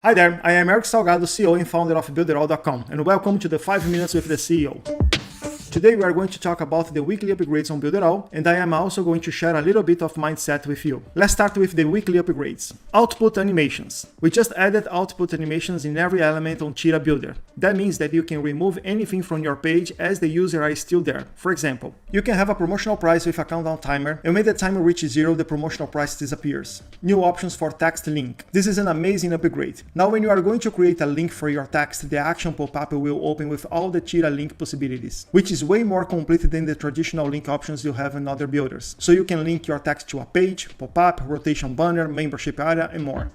Hi there, I am Erick Salgado, CEO and founder of Builderall.com, and welcome to the 5 Minutes with the CEO. Today we are going to talk about the weekly upgrades on Builderall, and I am also going to share a little bit of mindset with you. Let's start with the weekly upgrades. Output animations. We just added output animations in every element on Cheetah Builder. That means that you can remove anything from your page as the user is still there. For example, you can have a promotional price with a countdown timer, and when the timer reaches 0, the promotional price disappears. New options for text link. This is an amazing upgrade. Now when you are going to create a link for your text, the action pop-up will open with all the Cheetah link possibilities, which is way more complete than the traditional link options you have in other builders. So you can link your text to a page, pop-up, rotation banner, membership area, and more.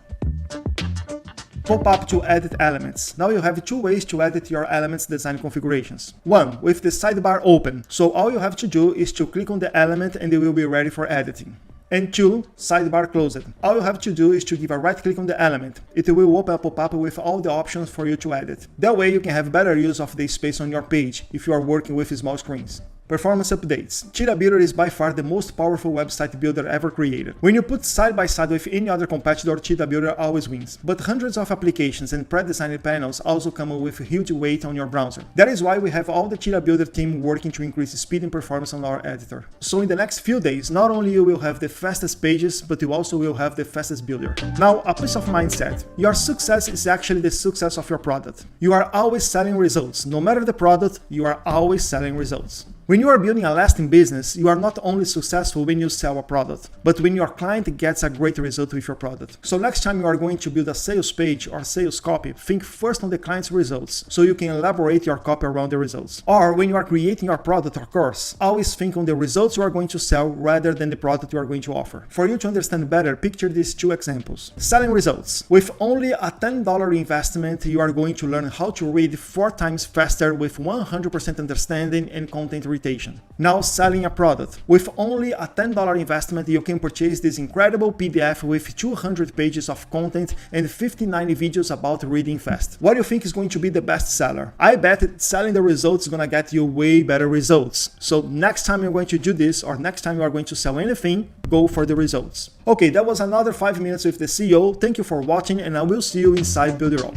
Pop-up to edit elements. Now you have two ways to edit your elements design configurations. One, with the sidebar open. So all you have to do is to click on the element and it will be ready for editing. And two, sidebar closed. All you have to do is to give a right click on the element. It will open a pop-up with all the options for you to edit. That way you can have better use of the space on your page if you are working with small screens. Performance updates. Cheetah Builder is by far the most powerful website builder ever created. When you put side by side with any other competitor, Cheetah Builder always wins. But hundreds of applications and pre-designed panels also come with a huge weight on your browser. That is why we have all the Cheetah Builder team working to increase speed and performance on our editor. So in the next few days, not only you will have the fastest pages, but you also will have the fastest builder. Now, a piece of mindset. Your success is actually the success of your product. You are always selling results. No matter the product, you are always selling results. When you are building a lasting business, you are not only successful when you sell a product, but when your client gets a great result with your product. So next time you are going to build a sales page or sales copy, think first on the client's results, so you can elaborate your copy around the results. Or when you are creating your product or course, always think on the results you are going to sell rather than the product you are going to offer. For you to understand better, picture these two examples. Selling results. With only a $10 investment, you are going to learn how to read 4 times faster with 100% understanding and content retention. Now selling a product. With only a $10 investment, you can purchase this incredible PDF with 200 pages of content and 59 videos about reading fast. What do you think is going to be the best seller? I bet that selling the results is going to get you way better results. So next time you're going to do this, or next time you are going to sell anything, go for the results. Okay, that was another 5 minutes with the CEO. Thank you for watching, and I will see you inside Builderall.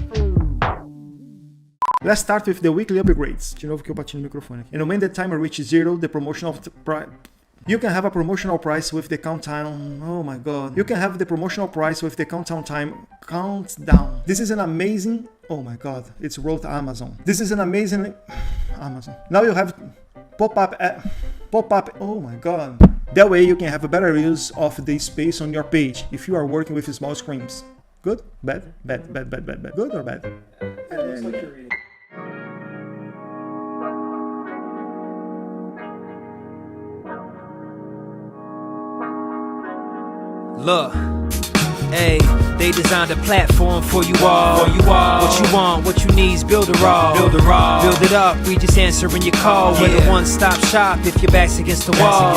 Let's start with the weekly upgrades. De novo que eu bati no microfone aqui. And when the timer reaches 0, the promotional price. You can have a promotional price with the countdown. Oh my god. You can have the promotional price with the countdown time. Countdown. This is an amazing. Oh my god. It's wrote Amazon. This is an amazing. Amazon. Now you have pop-up. Pop-up. Oh my god. That way you can have a better use of the space on your page if you are working with small screens. Good? Bad? Bad, bad, bad, bad, bad. Good or bad? It looks like you're reading. Look, hey, they designed a platform for you all. What you want, what you need is Builderall. Build it up, we just answering your call. We're the one-stop shop if your back's against the wall.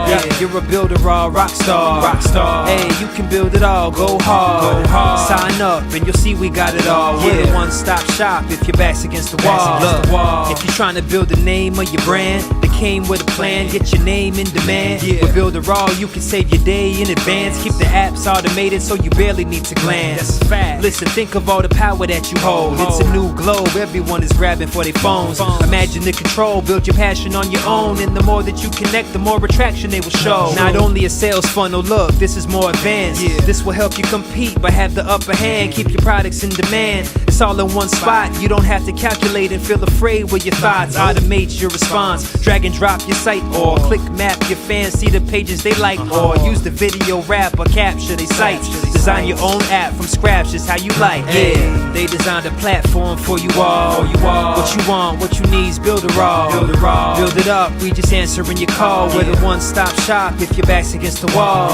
Yeah, you're a Builderall rock star. Hey, you can build it all, go hard. Sign up and you'll see we got it all. We're the one-stop shop if your back's against the wall. Look, if you're trying to build the name of your brand, came with a plan, get your name in demand. With Builderall, you can save your day in advance. Keep the apps automated so you barely need to glance. Listen, think of all the power that you hold. It's a new globe, everyone is grabbing for their phones. Imagine the control, build your passion on your own. And the more that you connect, the more attraction they will show. Not only a sales funnel, look, this is more advanced. This will help you compete, but have the upper hand. Keep your products in demand. It's all in one spot. You don't have to calculate and feel afraid with your thoughts. Automate your response. Drag and drop your site, or click map your fans, see the pages they like, or use the video wrap or capture their sites. Design your own app from scratch, just how you like. Yeah, they designed a platform for you all. What you want, what you need is Builderall. Build it up, we just answering your call. We're the one-stop shop if your back's against the wall.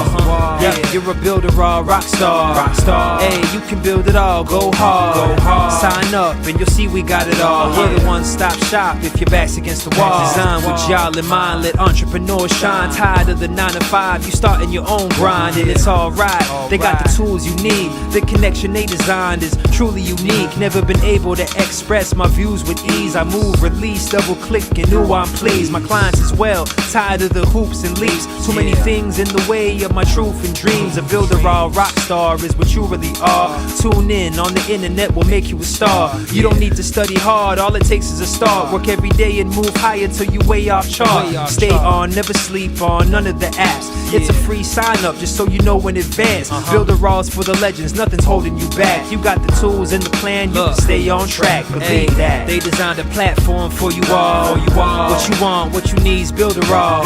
Yeah, you're a Builderall rock star. Hey, you can build it all, go hard. Sign up and you'll see we got it all. We're the one-stop shop if your back's against the wall. Design with y'all in mind, let entrepreneurs shine. Tired of the 9 to 5, you starting your own grind, and it's alright. They got the tools you need. The connection they designed is truly unique. Never been able to express my views with ease. I move, release, double click, and ooh, I'm pleased. My clients as well, tired of the hoops and leaps. Too many things in the way of my truth and dreams. A Builderall rock star is what you really are. Tune in on the internet will make you a star. You don't need to study hard, all it takes is a start. Work every day and move higher till you way off chart. Stay on, never sleep on none of the apps. It's a free sign up just so you know in advance. Builderall's for the legends, nothing's holding you back. You got the tools and the plan, you can stay on track. Believe that. They designed a platform for you all. What you want, what you need's Builderall.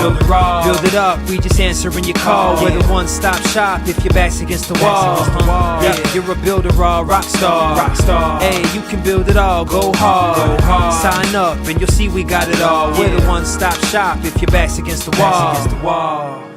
Build it up, we just answering your call. We're the one-stop shop if your back's against the wall. Yeah, you're a Builderall rock star. Hey, you can build it all, go hard. Sign up and you'll see we got it all. We're the one-stop shop if your back's against the wall.